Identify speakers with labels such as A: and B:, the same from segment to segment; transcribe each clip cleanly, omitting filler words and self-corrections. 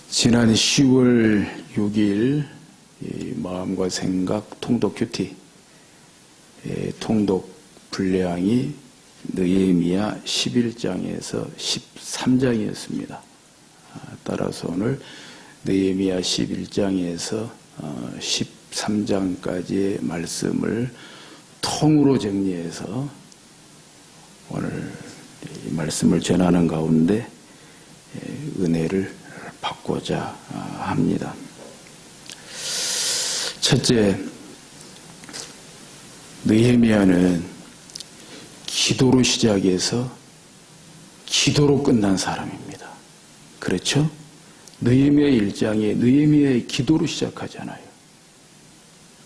A: 지난 10월 6일 마음과 생각 통독 큐티 통독 분량이 느헤미야 11장에서 13장이었습니다. 따라서 오늘 느헤미야 11장에서 13장까지의 말씀을 통으로 정리해서 오늘 이 말씀을 전하는 가운데 은혜를 받고자 합니다. 첫째, 느헤미야는 기도로 시작해서 기도로 끝난 사람입니다. 그렇죠? 느헤미야 1장에 느헤미야의 기도로 시작하잖아요.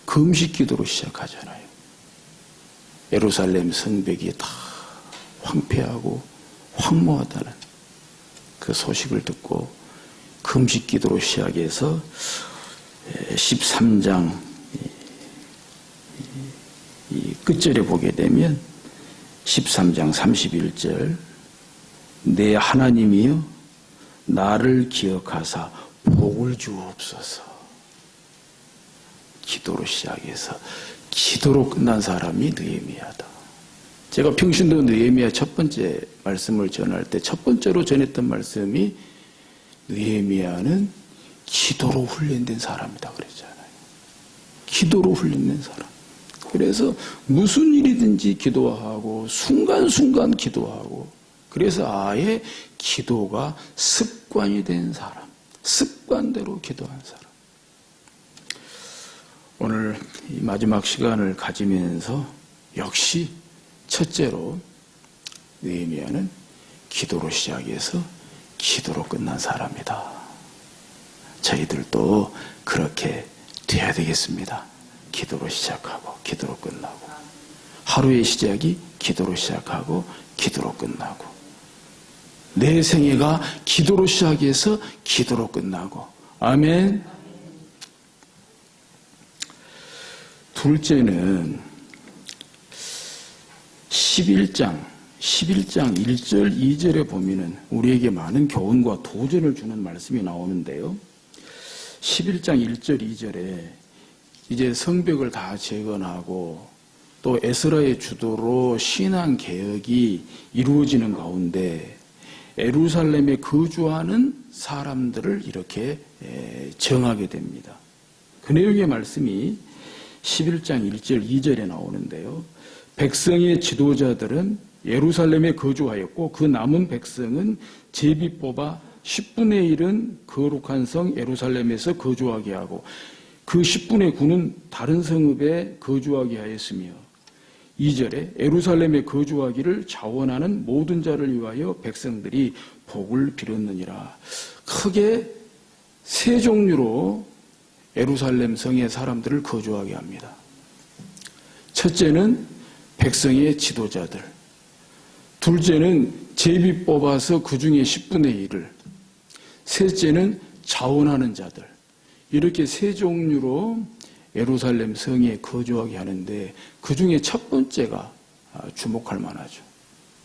A: 금식 기도로 시작하잖아요. 예루살렘 성벽이 다 황폐하고 황무하다는 그 소식을 듣고 금식 기도로 시작해서 13장 이 끝절에 보게 되면 13장 31절 내 하나님이여 나를 기억하사 복을 주옵소서. 기도로 시작해서 기도로 끝난 사람이 느헤미야다. 제가 평신도 느헤미야 첫 번째 말씀을 전할 때 첫 번째로 전했던 말씀이 느헤미야는 기도로 훈련된 사람이다 그랬잖아요. 기도로 훈련된 사람. 그래서 무슨 일이든지 기도하고 순간순간 기도하고 그래서 아예 기도가 습관이 된 사람. 습관대로 기도한 사람. 오늘 이 마지막 시간을 가지면서 역시 첫째로 느헤미야는 기도로 시작해서 기도로 끝난 사람이다. 저희들도 그렇게 돼야 되겠습니다. 기도로 시작하고 기도로 끝나고 하루의 시작이 기도로 시작하고 기도로 끝나고 내 생애가 기도로 시작해서 기도로 끝나고 아멘. 둘째는 11장 1절 2절에 보면은 우리에게 많은 교훈과 도전을 주는 말씀이 나오는데요. 11장 1절 2절에 이제 성벽을 다 재건하고 또 에스라의 주도로 신앙 개혁이 이루어지는 가운데 예루살렘에 거주하는 사람들을 이렇게 정하게 됩니다. 그 내용의 말씀이 11장 1절 2절에 나오는데요. 백성의 지도자들은 예루살렘에 거주하였고 그 남은 백성은 제비 뽑아 10분의 1은 거룩한 성 예루살렘에서 거주하게 하고 그 10분의 9는 다른 성읍에 거주하게 하였으며 2절에 예루살렘에 거주하기를 자원하는 모든 자를 위하여 백성들이 복을 빌었느니라. 크게 세 종류로 예루살렘 성의 사람들을 거주하게 합니다. 첫째는 백성의 지도자들, 둘째는 제비 뽑아서 그 중에 10분의 1을, 셋째는 자원하는 자들. 이렇게 세 종류로 예루살렘 성에 거주하게 하는데 그 중에 첫 번째가 주목할 만하죠.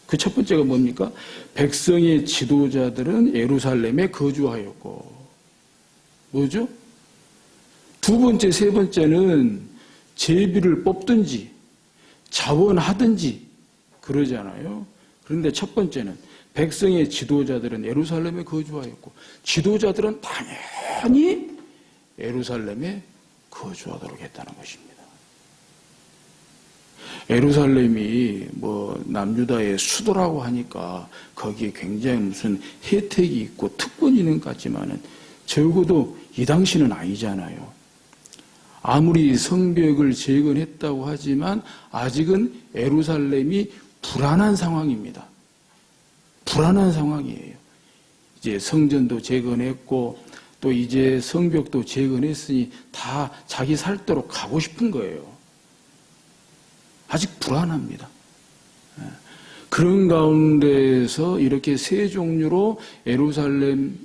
A: 그 첫 번째가 뭡니까? 백성의 지도자들은 예루살렘에 거주하였고 뭐죠? 두 번째, 세 번째는 제비를 뽑든지 자원하든지 그러잖아요. 그런데 첫 번째는 백성의 지도자들은 예루살렘에 거주하였고 지도자들은 당연히 예루살렘에 거주하도록 했다는 것입니다. 예루살렘이 남유다의 수도라고 하니까 거기에 굉장히 무슨 혜택이 있고 특권이 있는 것 같지만은 적어도 이 당시는 아니잖아요. 아무리 성벽을 재건했다고 하지만 아직은 예루살렘이 불안한 상황입니다. 불안한 상황이에요. 이제 성전도 재건했고 또 이제 성벽도 재건했으니 다 자기 살대로 가고 싶은 거예요. 아직 불안합니다. 그런 가운데에서 이렇게 세 종류로 예루살렘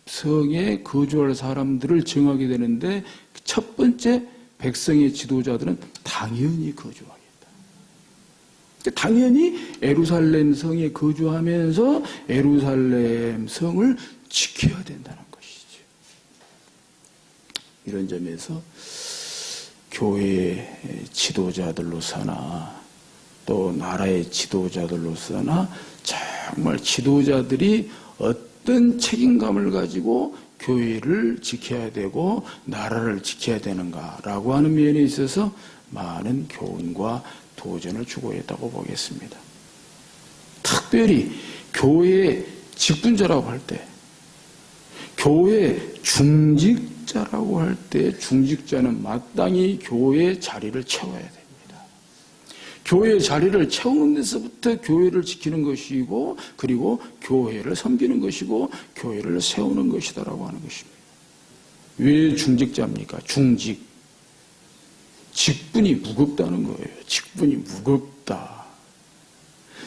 A: 성에 거주할 사람들을 정하게 되는데 첫 번째 백성의 지도자들은 당연히 거주하겠다. 당연히 예루살렘 성에 거주하면서 예루살렘 성을 지켜야 된다는 것이죠. 이런 점에서 교회의 지도자들로서나 또 나라의 지도자들로서나 정말 지도자들이 어떤 책임감을 가지고 교회를 지켜야 되고 나라를 지켜야 되는가라고 하는 면에 있어서 많은 교훈과 도전을 추구했다고 보겠습니다. 특별히 교회의 직분자라고 할 때, 교회 중직자라고 할 때 중직자는 마땅히 교회의 자리를 채워야 됩니다. 교회의 자리를 채우는 데서부터 교회를 지키는 것이고 그리고 교회를 섬기는 것이고 교회를 세우는 것이다라고 하는 것입니다. 왜 중직자입니까? 중직. 직분이 무겁다는 거예요. 직분이 무겁다.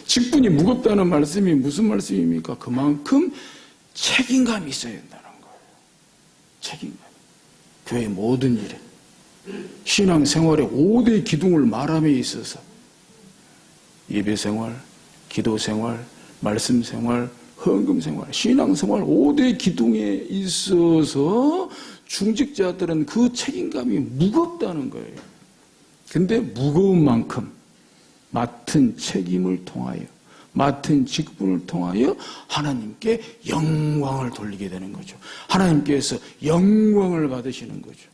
A: 직분이 무겁다는 말씀이 무슨 말씀입니까? 그만큼 책임감이 있어야 된다는 거예요. 책임감. 교회 모든 일에 신앙생활의 5대 기둥을 말함에 있어서 예배생활, 기도생활, 말씀생활, 헌금생활, 신앙생활 5대 기둥에 있어서 중직자들은 그 책임감이 무겁다는 거예요. 근데 무거운 만큼 맡은 책임을 통하여 맡은 직분을 통하여 하나님께 영광을 돌리게 되는 거죠. 하나님께서 영광을 받으시는 거죠.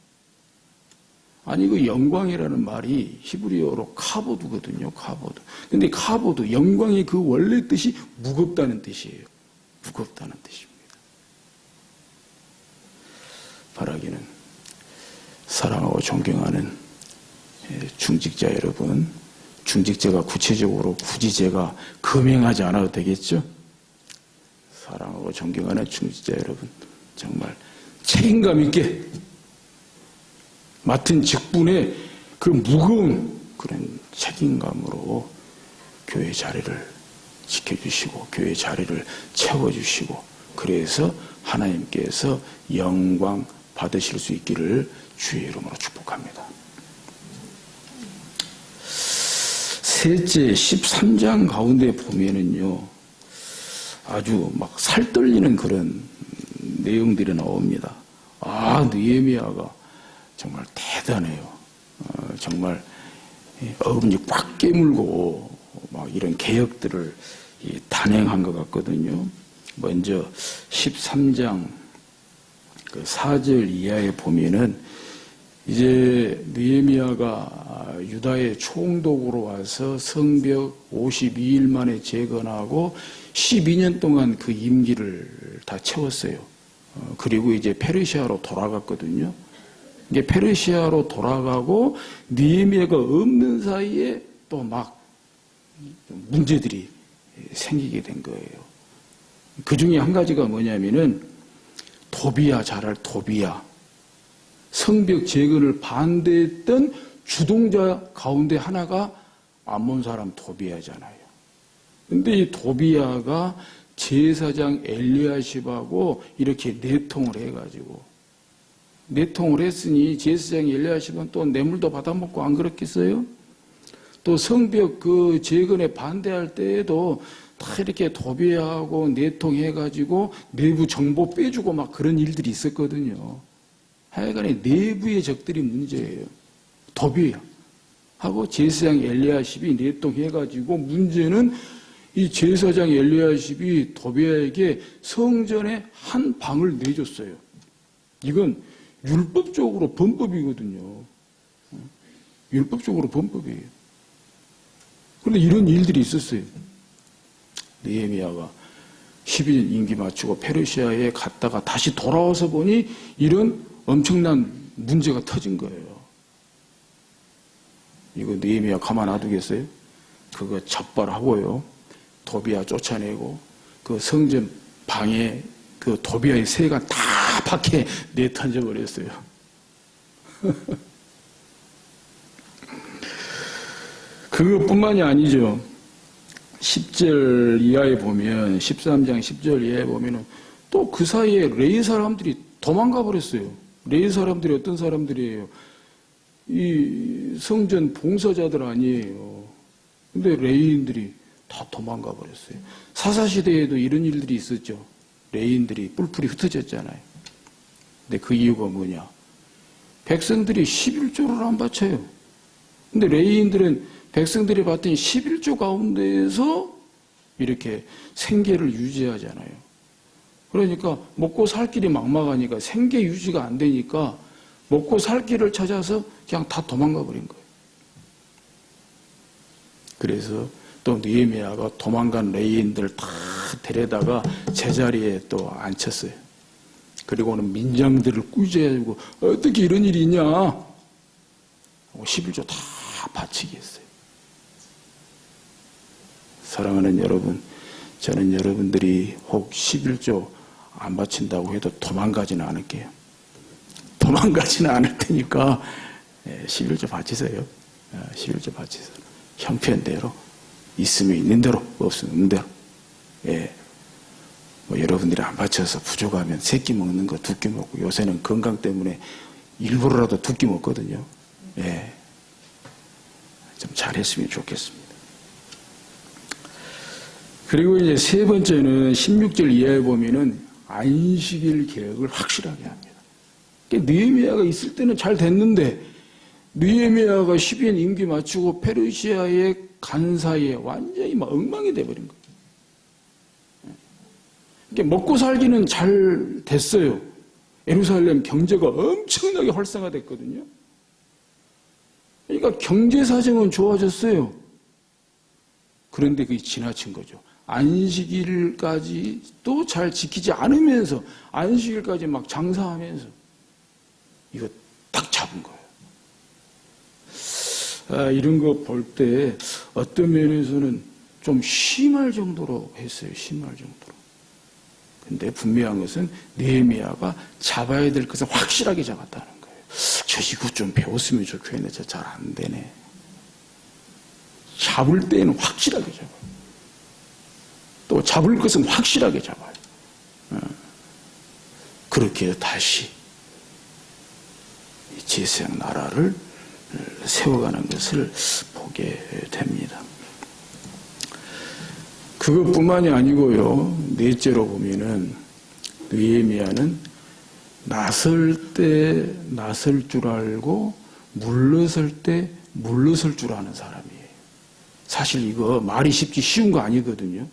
A: 아니 그 영광이라는 말이 히브리어로 카보드거든요. 카보드. 근데 카보드 영광의 그 원래 뜻이 무겁다는 뜻이에요. 무겁다는 뜻입니다. 바라기는 사랑하고 존경하는 중직자 여러분, 중직자가 구체적으로 굳이 제가 금행하지 않아도 되겠죠? 사랑하고 존경하는 중직자 여러분, 정말 책임감 있게 맡은 직분의 그 무거운 그런 책임감으로 교회 자리를 지켜주시고 교회 자리를 채워주시고 그래서 하나님께서 영광 받으실 수 있기를 주의 이름으로 축복합니다. 셋째 13장 가운데 보면은요 아주 막 살떨리는 그런 내용들이 나옵니다. 느헤미야가 정말 대단해요. 정말 어금니 꽉 깨물고 막 이런 개혁들을 단행한 것 같거든요. 먼저 13장 그 4절 이하에 보면은 이제 느헤미야가 유다의 총독으로 와서 성벽 52일 만에 재건하고 12년 동안 그 임기를 다 채웠어요. 그리고 이제 페르시아로 돌아갔거든요. 이게 페르시아로 돌아가고 느헤미야가 없는 사이에 또 막 문제들이 생기게 된 거예요. 그 중에 한 가지가 뭐냐면은 도비야, 잘 알 도비야. 성벽 재건을 반대했던 주동자 가운데 하나가 암몬 사람 도비야잖아요. 근데 이 도비야가 제사장 엘리야십하고 이렇게 내통을 해가지고 내통을 했으니 제사장 엘리야십은 또 뇌물도 받아먹고 안 그렇겠어요? 또 성벽 그 재건에 반대할 때에도 다 이렇게 도비야하고 내통해가지고 내부 정보 빼주고 막 그런 일들이 있었거든요. 하여간에 내부의 적들이 문제예요. 도비야하고 제사장 엘리야십이 내통해가지고 문제는 이 제사장 엘리야십이 도비야에게 성전에 한 방을 내줬어요. 이건 율법적으로 범법이거든요. 율법적으로 범법이에요. 그런데 이런 일들이 있었어요. 느헤미야가 12년 임기 마치고 페르시아에 갔다가 다시 돌아와서 보니 이런 엄청난 문제가 터진 거예요. 이거 느헤미야 가만 놔두겠어요? 그거 적발하고요. 도비야 쫓아내고 그 성전 방에 그 도비야의 새가 다 밖에 내던져 버렸어요. 그것뿐만이 아니죠. 10절 이하에 보면 13장 10절 이하에 보면은 또 그 사이에 레위 사람들이 도망가 버렸어요. 레위 사람들이 어떤 사람들이에요? 이 성전 봉사자들 아니에요. 근데 레위인들이 다 도망가 버렸어요. 사사시대에도 이런 일들이 있었죠. 레위인들이 뿔뿔이 흩어졌잖아요. 근데 그 이유가 뭐냐? 백성들이 11조를 안 바쳐요. 근데 레위인들은 백성들이 받던 11조 가운데에서 이렇게 생계를 유지하잖아요. 그러니까 먹고 살 길이 막막하니까 생계 유지가 안 되니까 먹고 살 길을 찾아서 그냥 다 도망가 버린 거예요. 그래서 또 느헤미야가 도망간 레위인들 다 데려다가 제자리에 또 앉혔어요. 그리고는 민장들을 꾸짖어가지고 어떻게 이런 일이 있냐? 11조 다 바치게 했어요. 사랑하는 여러분, 저는 여러분들이 혹 11조 안 바친다고 해도 도망가지는 않을게요. 도망가지는 않을 테니까 11조 바치세요. 11조 바치세요. 형편대로 있으면 있는 대로 없으면 없는 대로. 예. 뭐 여러분들이 안 바쳐서 부족하면 세 끼 먹는 거 두 끼 먹고 요새는 건강 때문에 일부러라도 두 끼 먹거든요. 예. 좀 잘했으면 좋겠습니다. 그리고 이제 세 번째는 16절 이하에 보면은 안식일 계획을 확실하게 합니다. 느헤미야가 있을 때는 잘 됐는데 느헤미야가 10년 임기 마치고 페르시아에 간 사이에 완전히 막 엉망이 돼버린 거예요. 그러니까 먹고 살기는 잘 됐어요. 예루살렘 경제가 엄청나게 활성화됐거든요. 그러니까 경제 사정은 좋아졌어요. 그런데 그게 지나친 거죠. 안식일까지 또 잘 지키지 않으면서 안식일까지 막 장사하면서 이거 딱 잡은 거예요. 이런 거 볼 때 어떤 면에서는 좀 심할 정도로 했어요. 심할 정도로. 근데 분명한 것은 느헤미야가 잡아야 될 것을 확실하게 잡았다는 거예요. 저 이거 좀 배웠으면 좋겠는데 저 잘 안 되네. 잡을 때는 확실하게 잡아요. 또 잡을 것은 확실하게 잡아요. 그렇게 다시 제사장 나라를 세워가는 것을 보게 됩니다. 그것뿐만이 아니고요. 넷째로 보면은 느헤미야는 나설 때 나설 줄 알고 물러설 때 물러설 줄 아는 사람이에요. 사실 이거 말이 쉽지 쉬운 거 아니거든요.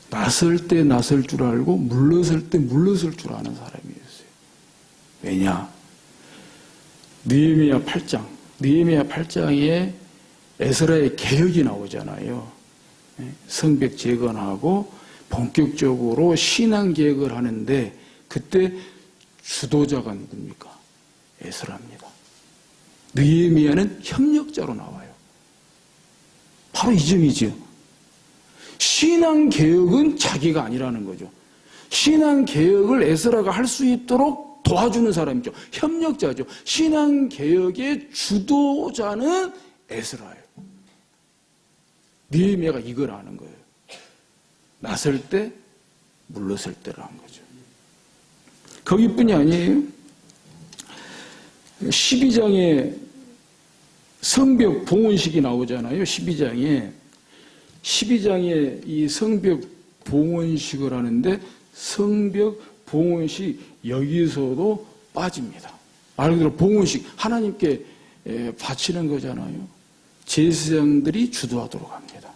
A: 나설 때 나설 줄 알고 물러설 때 물러설 줄 아는 사람이었어요. 왜냐? 느헤미야 8장에 에스라의 개혁이 나오잖아요. 성벽 재건하고 본격적으로 신앙 개혁을 하는데 그때 주도자가 누굽니까? 에스라입니다. 느헤미야는 협력자로 나와요. 바로 이 점이죠. 신앙 개혁은 자기가 아니라는 거죠. 신앙 개혁을 에스라가 할 수 있도록 도와주는 사람이죠. 협력자죠. 신앙 개혁의 주도자는 에스라예요. 느헤미야가 이걸 아는 거예요. 나설 때, 물러설 때를 한 거죠. 거기뿐이 아니에요. 12장에 성벽 봉헌식이 나오잖아요. 12장에 이 성벽 봉헌식을 하는데 성벽 봉헌식 여기서도 빠집니다. 말 그대로 봉헌식 하나님께 바치는 거잖아요. 제사장들이 주도하도록 합니다.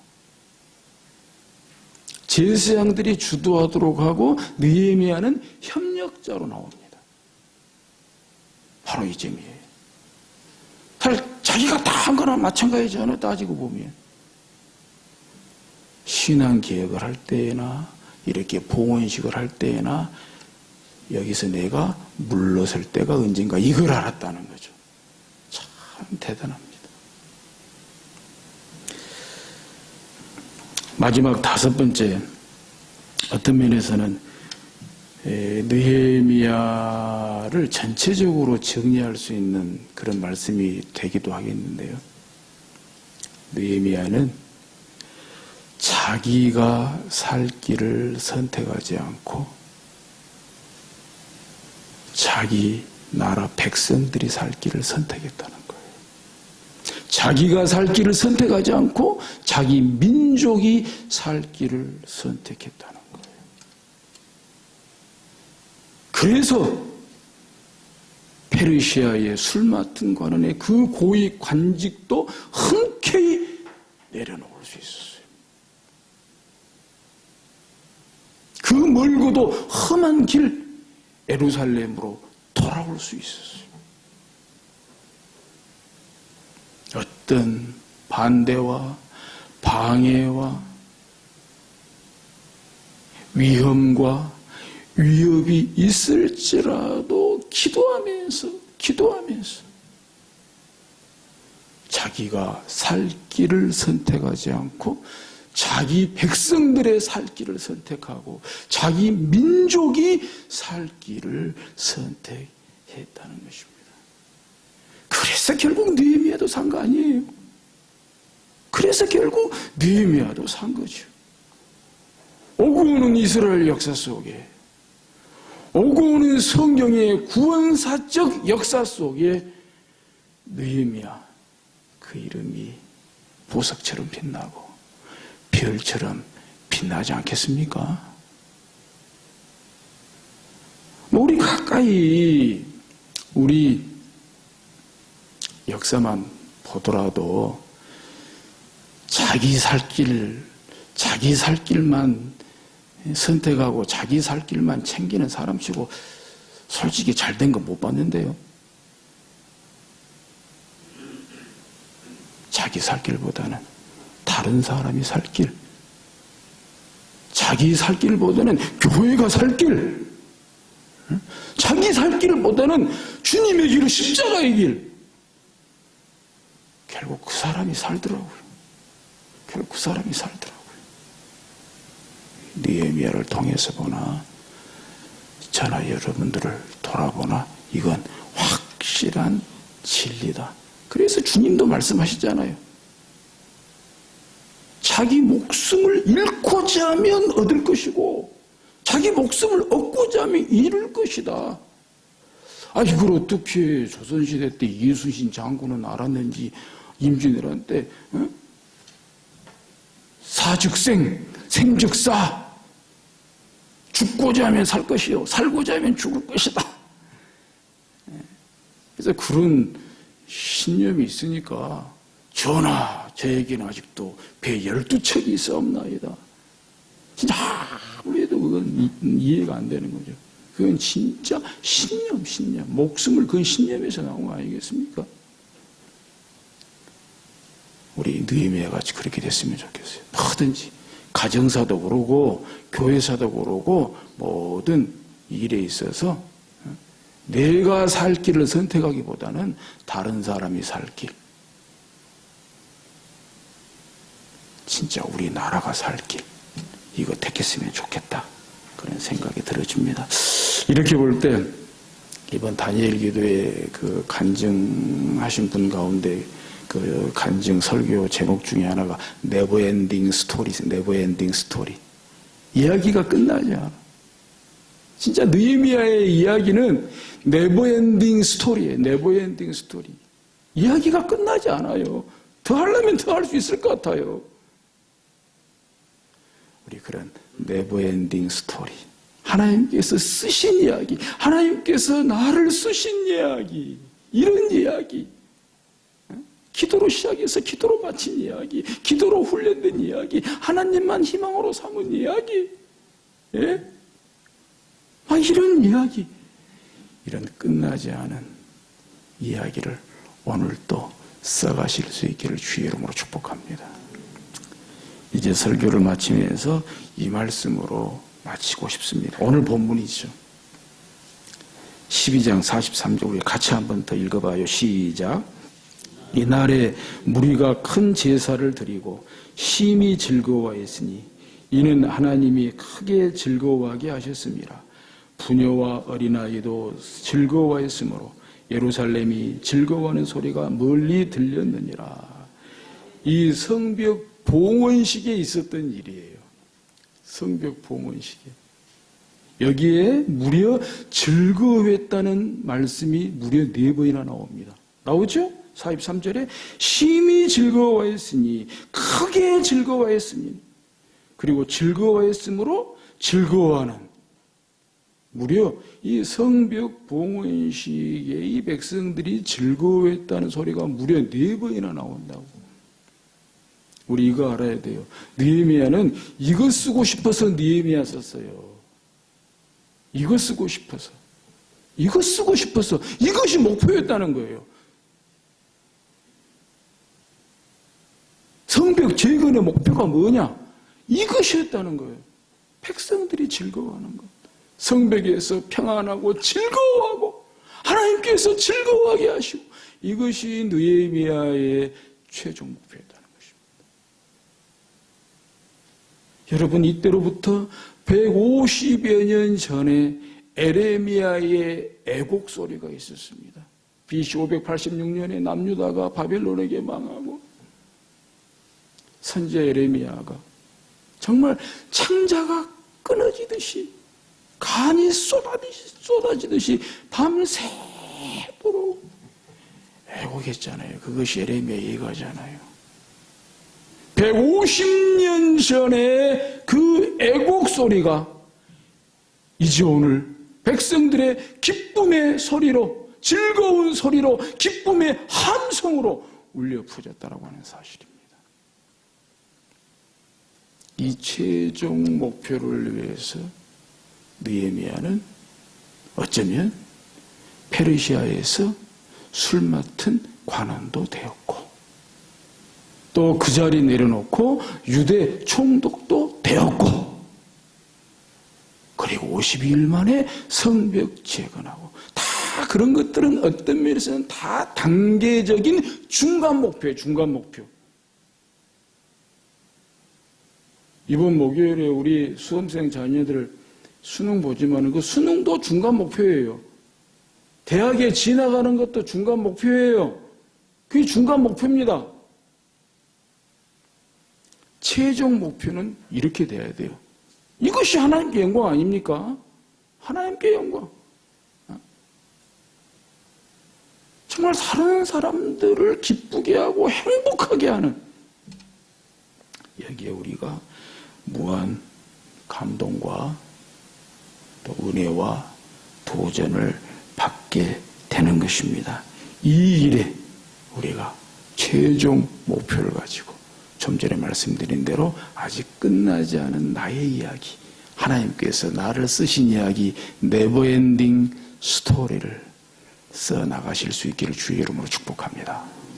A: 제사장들이 주도하도록 하고 느헤미야는 협력자로 나옵니다. 바로 이 점이에요. 사실 자기가 다 한 거나 마찬가지잖아요. 따지고 보면. 신앙개혁을 할 때나 이렇게 봉헌식을 할 때나 여기서 내가 물러설 때가 언젠가 이걸 알았다는 거죠. 참 대단합니다. 마지막 다섯 번째, 어떤 면에서는 느헤미야를 전체적으로 정리할 수 있는 그런 말씀이 되기도 하겠는데요. 느헤미야는 자기가 살 길을 선택하지 않고 자기 나라 백성들이 살 길을 선택했다는 거예요. 자기가 살 길을 선택하지 않고 자기 민족이 살 길을 선택했다는 거예요. 그래서 페르시아의 술 맡은 관원의 그 고위 관직도 흔쾌히 내려놓을 수 있었어요. 그 멀고도 험한 길 예루살렘으로 돌아올 수 있었어요. 어떤 반대와 방해와 위험과 위협이 있을지라도 기도하면서 자기가 살 길을 선택하지 않고 자기 백성들의 살 길을 선택하고 자기 민족이 살 길을 선택했다는 것입니다. 그래서 결국 느헤미야도 산 거 아니에요. 그래서 결국 느헤미야도 산 거죠. 오고 오는 이스라엘 역사 속에, 오고 오는 성경의 구원사적 역사 속에 느헤미야 그 이름이 보석처럼 빛나고 별처럼 빛나지 않겠습니까? 우리 가까이 우리 역사만 보더라도 자기 살 길만 선택하고 자기 살 길만 챙기는 사람치고 솔직히 잘된 거 못 봤는데요. 자기 살 길보다는 다른 사람이 살 길, 자기 살 길보다는 교회가 살 길, 자기 살 길보다는 주님의 길, 십자가의 길, 결국 그 사람이 살더라고요. 느헤미야를 통해서 보나 저나 여러분들을 돌아보나 이건 확실한 진리다. 그래서 주님도 말씀하시잖아요. 자기 목숨을 잃고자 하면 얻을 것이고 자기 목숨을 얻고자 하면 잃을 것이다. 이걸 어떻게 조선시대 때 이순신 장군은 알았는지 임진왜란 때 사즉생, 생즉사, 죽고자 하면 살 것이요 살고자 하면 죽을 것이다. 그래서 그런 신념이 있으니까 전하 저에게는 아직도 배 12척이 있사옵나이다. 진짜 아무리 해도 그건 이해가 안 되는 거죠. 그건 진짜 신념. 목숨을 건 신념에서 나온 거 아니겠습니까? 우리 느헤미야 같이 그렇게 됐으면 좋겠어요. 뭐든지 가정사도 그러고 교회사도 그러고 모든 일에 있어서 내가 살 길을 선택하기보다는 다른 사람이 살 길, 진짜 우리나라가 살 길, 이거 택했으면 좋겠다 그런 생각이 들어집니다. 이렇게 볼 때 이번 다니엘 기도에 그 간증하신 분 가운데 그 간증 설교 제목 중에 하나가 네버엔딩 스토리, 네버엔딩 스토리. 이야기가 끝나지 않아. 진짜 느헤미야의 이야기는 네버엔딩 스토리예요. 네버엔딩 스토리. 이야기가 끝나지 않아요. 더 하려면 더 할 수 있을 것 같아요. 우리 그런 네버엔딩 스토리. 하나님께서 쓰신 이야기, 하나님께서 나를 쓰신 이야기, 이런 이야기. 기도로 시작해서 기도로 마친 이야기, 기도로 훈련된 이야기, 하나님만 희망으로 삼은 이야기, 예? 이런 이야기, 이런 끝나지 않은 이야기를 오늘 또 써가실 수 있기를 주의 이름으로 축복합니다. 이제 설교를 마치면서 이 말씀으로 마치고 싶습니다. 오늘 본문이죠. 12장 43절 우리 같이 한번 더 읽어봐요. 시작. 이날에 무리가 큰 제사를 드리고 심히 즐거워했으니 이는 하나님이 크게 즐거워하게 하셨습니다. 부녀와 어린아이도 즐거워했으므로 예루살렘이 즐거워하는 소리가 멀리 들렸느니라. 이 성벽 봉헌식에 있었던 일이에요. 성벽 봉헌식에. 여기에 무려 즐거워했다는 말씀이 무려 4번이나 나옵니다. 나오죠? 43절에 심히 즐거워했으니 크게 즐거워했으니 그리고 즐거워했으므로 즐거워하는 무려 이 성벽 봉헌식에 이 백성들이 즐거워했다는 소리가 무려 4번이나 나온다고. 우리 이거 알아야 돼요. 느헤미야는 이거 쓰고 싶어서 느헤미야 썼어요. 이거 쓰고 싶어서. 이거 쓰고 싶어서. 이것이 목표였다는 거예요. 성벽 재건의 목표가 뭐냐? 이것이었다는 거예요. 백성들이 즐거워하는 것. 성벽에서 평안하고 즐거워하고 하나님께서 즐거워하게 하시고 이것이 느헤미야의 최종 목표였다는 것입니다. 여러분 이때로부터 150여 년 전에 에레미야의 애곡 소리가 있었습니다. BC 586년에 남유다가 바벨론에게 망하고 선지자 에레미야가 정말 창자가 끊어지듯이 간이 쏟아지듯이 밤새도록 애곡했잖아요. 그것이 에레미야 예가잖아요. 150년 전에 그 애곡 소리가 이제 오늘 백성들의 기쁨의 소리로 즐거운 소리로 기쁨의 함성으로 울려 퍼졌다라고 하는 사실입니다. 이 최종 목표를 위해서 느헤미야는 어쩌면 페르시아에서 술 맡은 관원도 되었고 또 그 자리 내려놓고 유대 총독도 되었고 그리고 52일 만에 성벽 재건하고 다 그런 것들은 어떤 면에서는 다 단계적인 중간 목표예요. 중간 목표. 이번 목요일에 우리 수험생 자녀들 수능 보지만 그 수능도 중간 목표예요. 대학에 지나가는 것도 중간 목표예요. 그게 중간 목표입니다. 최종 목표는 이렇게 돼야 돼요. 이것이 하나님께 영광 아닙니까? 하나님께 영광. 정말 다른 사람들을 기쁘게 하고 행복하게 하는 여기에 우리가 무한 감동과 또 은혜와 도전을 받게 되는 것입니다. 이 일에 우리가 최종 목표를 가지고 좀 전에 말씀드린 대로 아직 끝나지 않은 나의 이야기, 하나님께서 나를 쓰신 이야기, 네버엔딩 스토리를 써나가실 수 있기를 주의 이름으로 축복합니다.